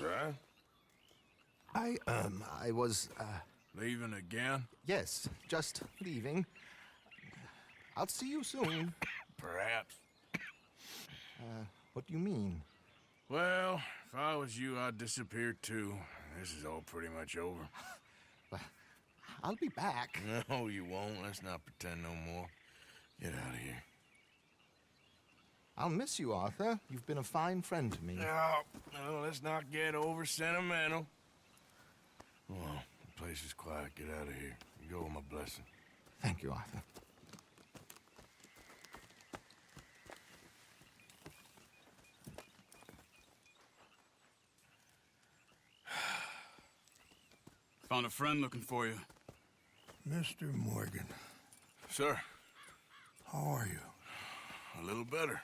huh? I was, Leaving again? yes, just leaving. I'll see you soon. Perhaps. What do you mean? Well, if I was you, I'd disappear too. This is all pretty much over. I'll be back. No, you won't. Let's not pretend no more. Get out of here. I'll miss you, Arthur. You've been a fine friend to me. No, well, let's not get over sentimental. Well, the place is quiet. Get out of here. You go with my blessing. Thank you, Arthur. Found a friend looking for you. Mr. Morgan, Sir, how are you? a little better.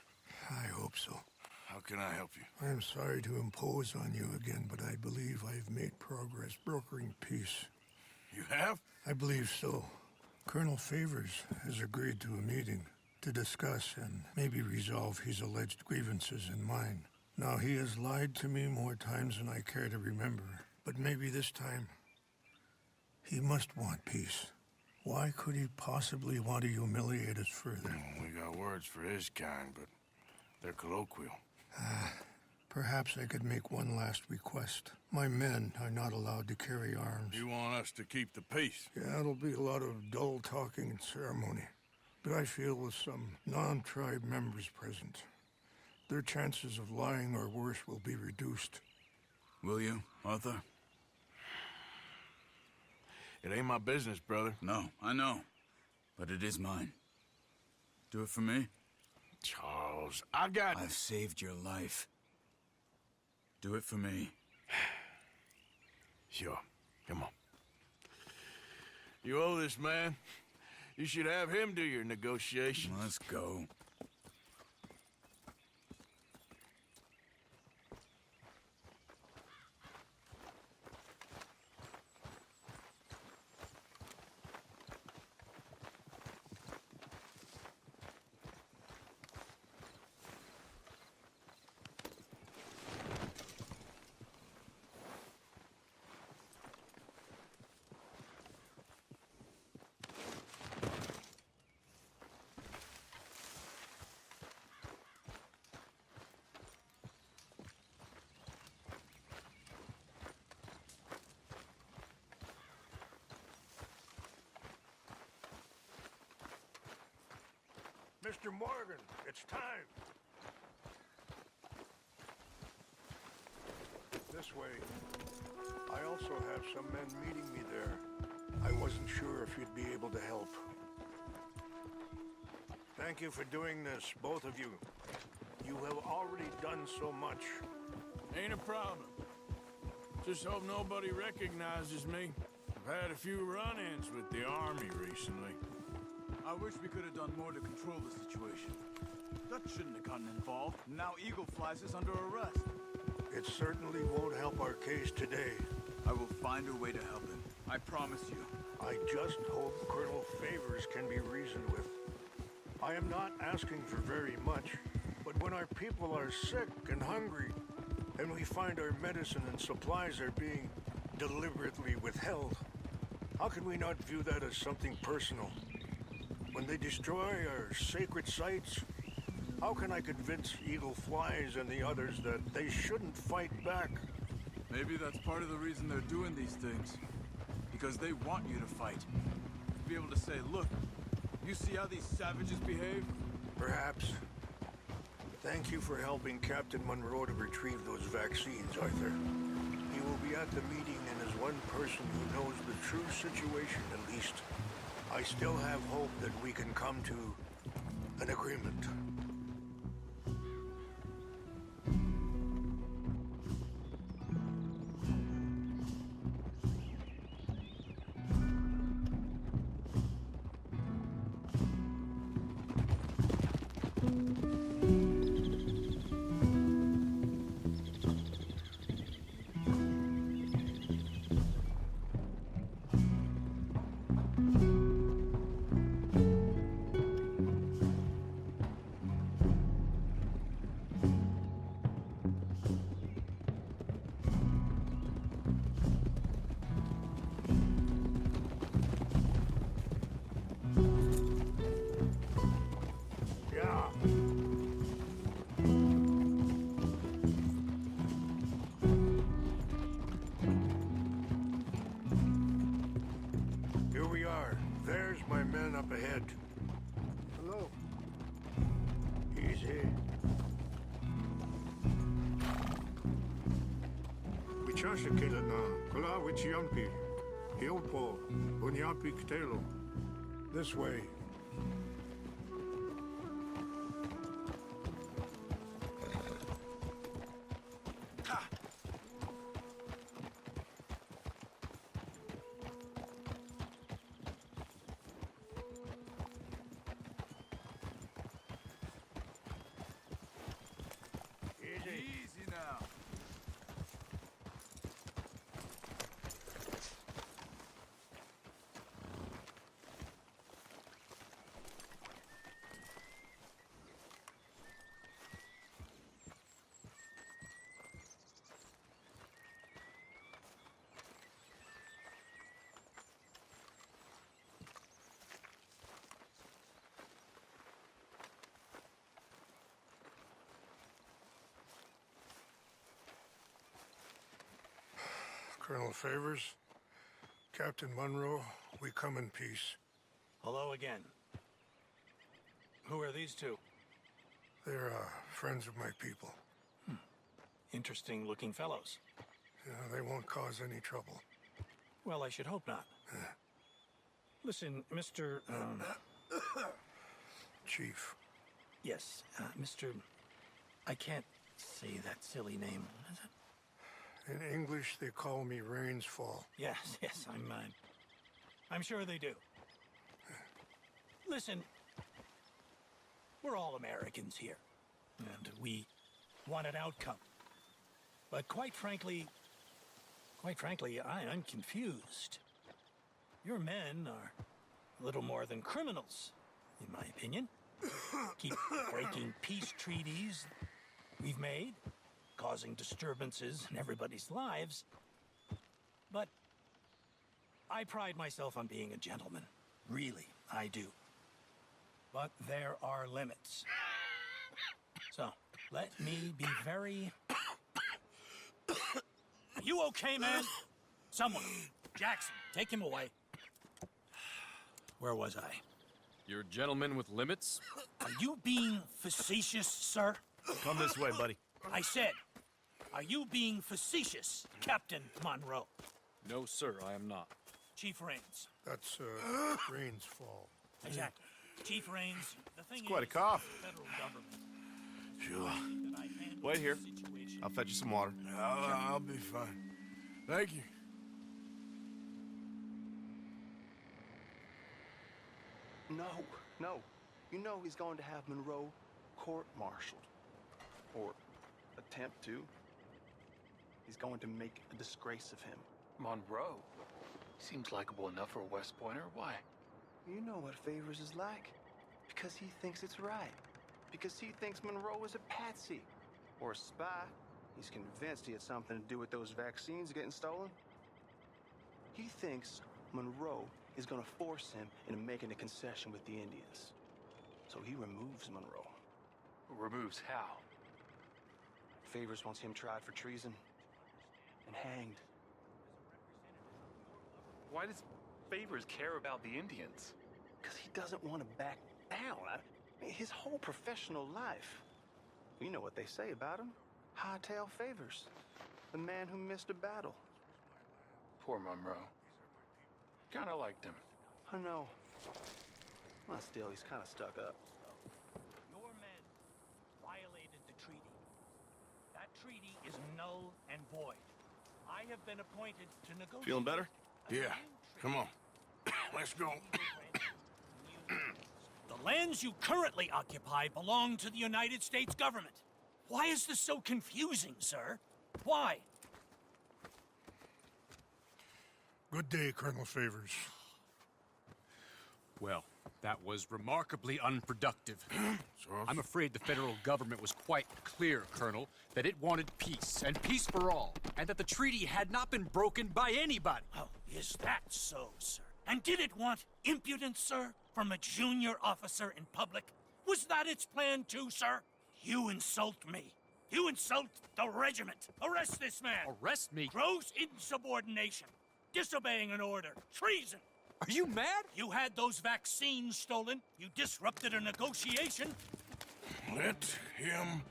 I hope so. How can I help you? I am sorry to impose on you again, but I believe I've made progress brokering peace. You have? I believe so. Colonel Favors has agreed to a meeting to discuss and maybe resolve his alleged grievances and mine. Now, he has lied to me more times than I care to remember, but maybe this time he must want peace. Why could he possibly want to humiliate us further? We got words for his kind, but they're colloquial. Perhaps I could make one last request. My men are not allowed to carry arms. You want us to keep the peace? Yeah, it'll be a lot of dull talking and ceremony. But I feel with some non-tribe members present, their chances of lying or worse will be reduced. Will you, Arthur? It ain't my business, brother. No, I know. But it is mine. Do it for me? Charles, I got... I've saved your life. Do it for me. Sure. Come on. You owe this man. You should have him do your negotiations. Let's go. Mr. Morgan, it's time. This way. I also have some men meeting me there. I wasn't sure if you'd be able to help. Thank you for doing this, both of you. You have already done so much. Ain't a problem. Just hope nobody recognizes me. I've had a few run-ins with the army recently. I wish we could have done more to control the situation. Dutch shouldn't have gotten involved. Now Eagle Flies is under arrest. It certainly won't help our case today. I will find a way to help him. I promise you. I just hope Colonel Favors can be reasoned with. I am not asking for very much, but when our people are sick and hungry, and we find our medicine and supplies are being deliberately withheld, how can we not view that as something personal? When they destroy our sacred sites, how can I convince Eagle Flies and the others that they shouldn't fight back? Maybe that's part of the reason they're doing these things. Because they want you to fight. To be able to say, look, you see how these savages behave? Perhaps. Thank you for helping Captain Monroe to retrieve those vaccines, Arthur. He will be at the meeting and is one person who knows the true situation at least. I still have hope that we can come to an agreement. eh? Wichasha Kilana, Kala Wichiampi, Hiopo, Bunyapi Ktelo. This way. Easy now. Colonel Favors, Captain Munro, we come in peace. Hello again. Who are these two? They're friends of my people. Interesting looking fellows. Yeah, they won't cause any trouble. Well, I should hope not. Listen, Mr. Chief. Yes, Mr. I can't say that silly name. What is it? In English, they call me Rainsfall. Yes, I'm sure they do. Listen, we're all Americans here, and we want an outcome. But quite frankly, I'm confused. Your men are a little more than criminals, in my opinion. Keep breaking peace treaties we've made, causing disturbances in everybody's lives. But I pride myself on being a gentleman. Really, I do. But there are limits. So, let me be very... Are you okay, man? Someone. Jackson, take him away. Where was I? You're a gentleman with limits? Are you being facetious, sir? Come this way, buddy. I said, are you being facetious, Captain Monroe? No, sir, I am not. Chief Rains. That's Rainsfall. Exactly. Chief Rains, the thing Quite a is, cough. the federal government. Sure. that I've handled Wait here. the situation. I'll fetch you some water. I'll be fine. Thank you. No. You know he's going to have Monroe court-martialed. Or attempt to. He's going to make a disgrace of him. Monroe? Seems likable enough for a West Pointer. Why? You know what Favors is like. Because he thinks it's right. Because he thinks Monroe is a patsy. Or a spy. He's convinced he had something to do with those vaccines getting stolen. He thinks Monroe is going to force him into making a concession with the Indians. So he removes Monroe. Removes how? Favors wants him tried for treason and hanged. Why does Favors care about the Indians? Because he doesn't want to back down. His whole professional life. You know what they say about him. Hightail Favors. The man who missed a battle. Poor Monroe. Kinda liked him. I know. Well, still, he's kind of stuck up. Your men violated the treaty. That treaty is null and void. I have been appointed to negotiate. Feeling better? Yeah. Come on. Let's go. The lands you currently occupy belong to the United States government. Why is this so confusing, sir? Why? Good day, Colonel Favors. Well, that was remarkably unproductive. I'm afraid the federal government was quite clear, Colonel, that it wanted peace, and peace for all, and that the treaty had not been broken by anybody. Oh, is that so, sir? And did it want impudence, sir, from a junior officer in public? Was that its plan too, sir? You insult me. You insult the regiment. Arrest this man. Arrest me? Gross insubordination. Disobeying an order. Treason. Are you mad? You had those vaccines stolen. You disrupted a negotiation. Let him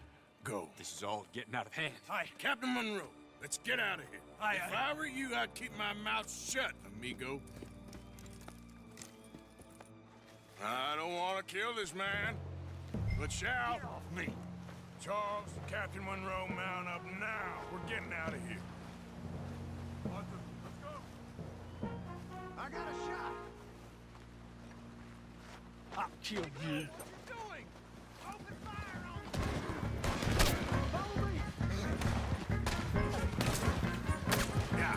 go. This is all getting out of hand. Hi, Captain Monroe. Let's get out of here. Aye, If aye. I were you, I'd keep my mouth shut, amigo. I don't want to kill this man, but shall. Get off me. Charles, Captain Monroe, mount up now. We're getting out of here. Arthur, let's go. I got a shot. I'll kill you. Doing? Open fire on Follow me. Yeah.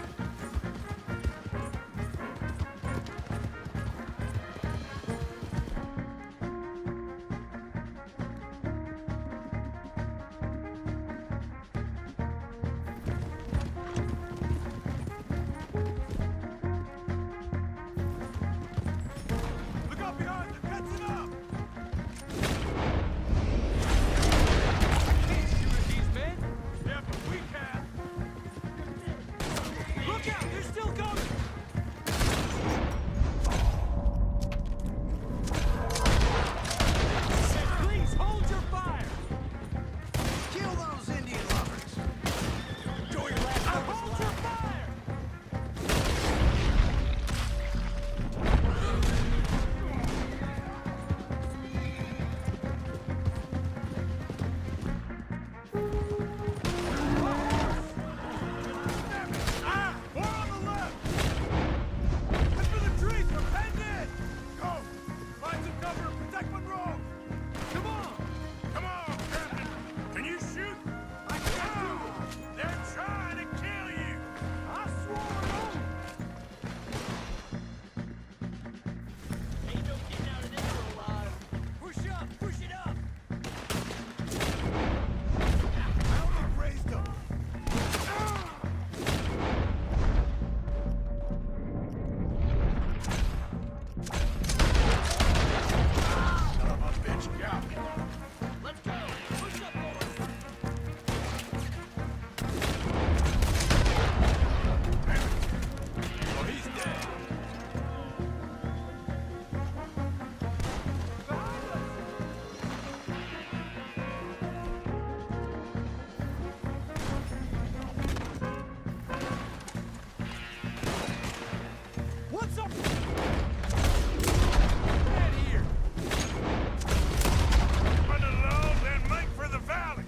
Look up behind them! Catch it up! Can't shoot at these men. Yeah, but we can! Look out! They're still coming! Please hold your fire! Kill those Indian lovers. Hold your fire! Ah! More on the left! Head for the trees! We're heading in! Go! Find some cover and protect Monroe! Come on! Come on, Captain. Can you shoot? I can't! They're trying to kill you. I swore an oath! Ain't no getting out of this alive. Push up! Push it up! I only raised them! Son of a bitch. Yeah. Let's go. Push up, boys. Oh, he's dead! What's up? Get here! Run along, then make for the valley.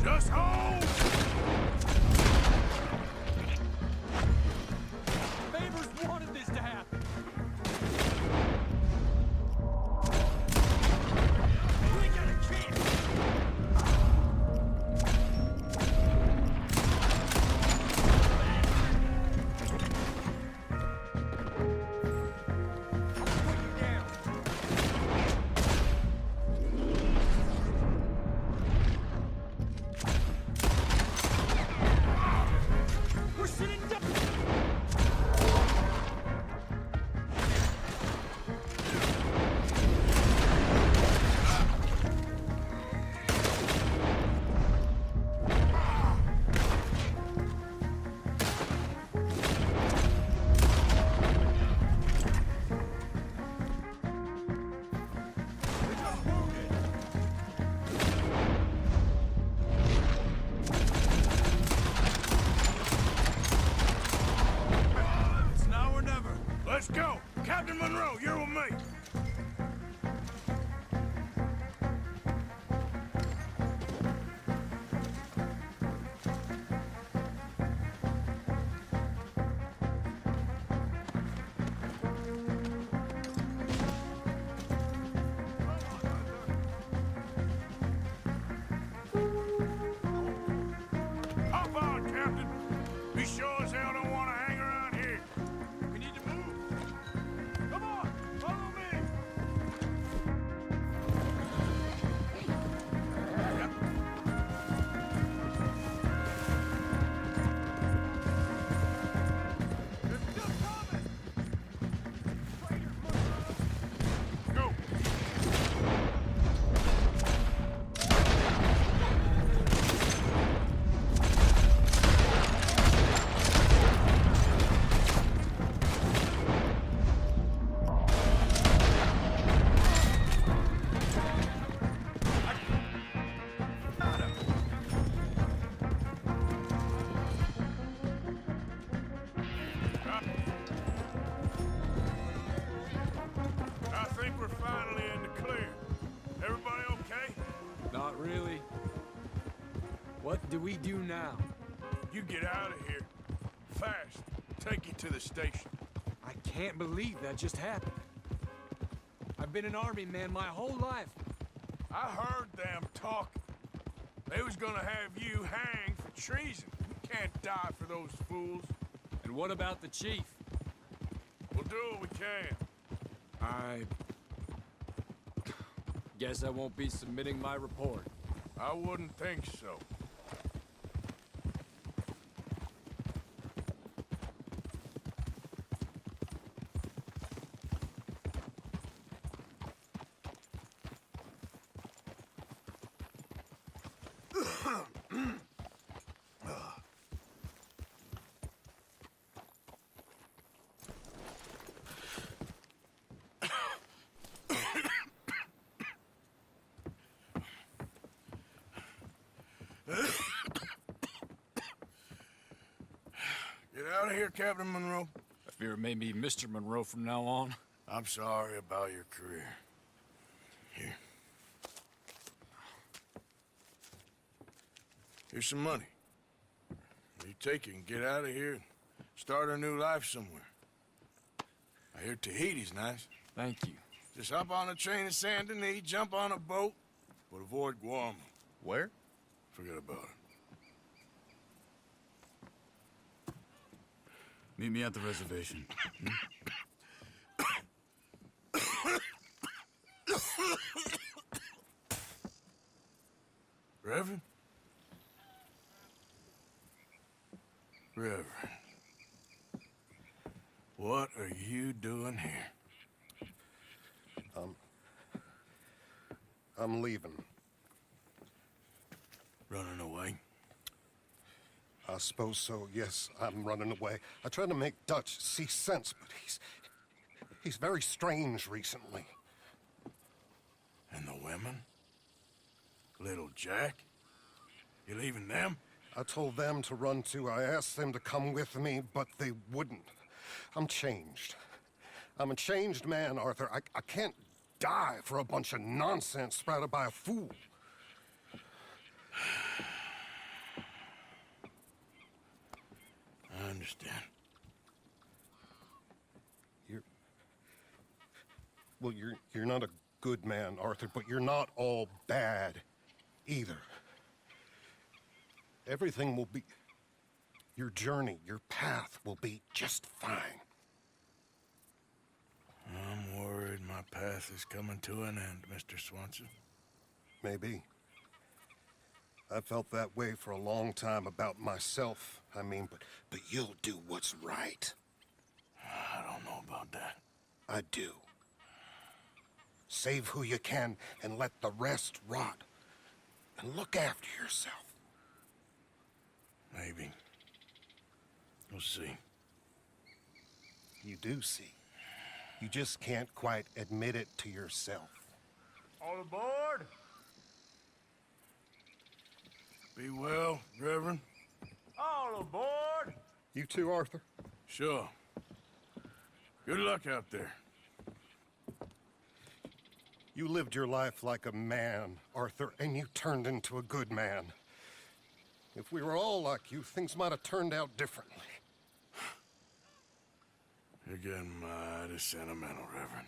Just hold. Favors wanted this to happen. You ain't got a chance. Put you down. We're sitting duck. It's now or never! Let's go. Captain Monroe, you're with me. Hop on, Captain. We sure as hell don't want to hang around here. We need to move. Come on! Follow me! finally in the clear. Everybody okay? Not really. What do we do now? You get out of here. Fast. Take you to the station. I can't believe that just happened. I've been an army man my whole life. I heard them talking. They was gonna have you hanged for treason. You can't die for those fools. And what about the chief? We'll do what we can. I guess I won't be submitting my report. I wouldn't think so. Get out of here, Captain Monroe. I fear it may be Mr. Monroe from now on. I'm sorry about your career. Here. Here's some money. You take it and get out of here and start a new life somewhere. I hear Tahiti's nice. Thank you. Just hop on a train to Saint Denis, jump on a boat, but avoid Guam. Where? Forget about it. Meet me at the reservation. Reverend? Reverend. What are you doing here? I'm leaving. Running away? I suppose so, yes. I'm running away. I tried to make Dutch see sense, but he's very strange recently. And the women? Little Jack? You leaving them? I told them to run too. I asked them to come with me, but they wouldn't. I'm changed. I'm a changed man, Arthur. I can't die for a bunch of nonsense sprouted by a fool. I understand. You're not a good man, Arthur, but you're not all bad either. Everything will be... Your journey, your path will be just fine. I'm worried my path is coming to an end, Mr. Swanson. Maybe. I felt that way for a long time about myself, I mean, but you'll do what's right. I don't know about that. I do. Save who you can and let the rest rot. And look after yourself. Maybe. We'll see. You do see. You just can't quite admit it to yourself. All aboard! Be well, Reverend. All aboard! You too, Arthur? Sure. Good luck out there. You lived your life like a man, Arthur, and you turned into a good man. If we were all like you, things might have turned out differently. You're getting mighty sentimental, Reverend.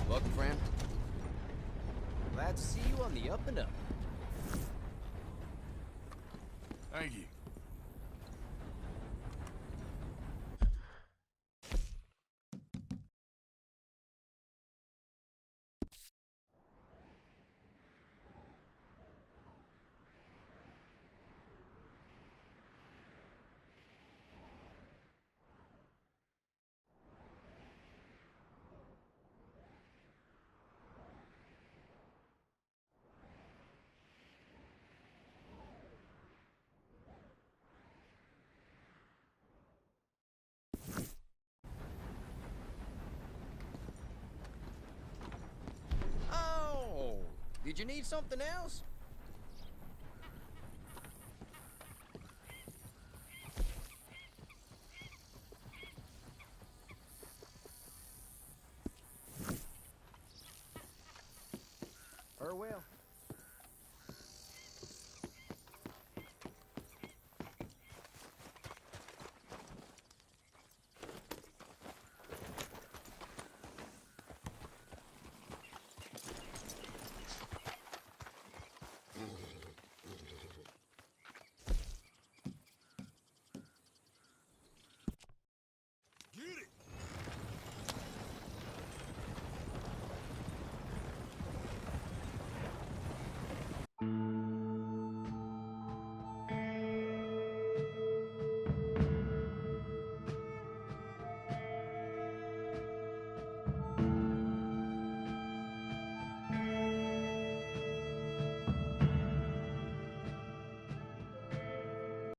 Welcome, friend. Glad to see you on the up and up. Thank you. Did you need something else? Farewell.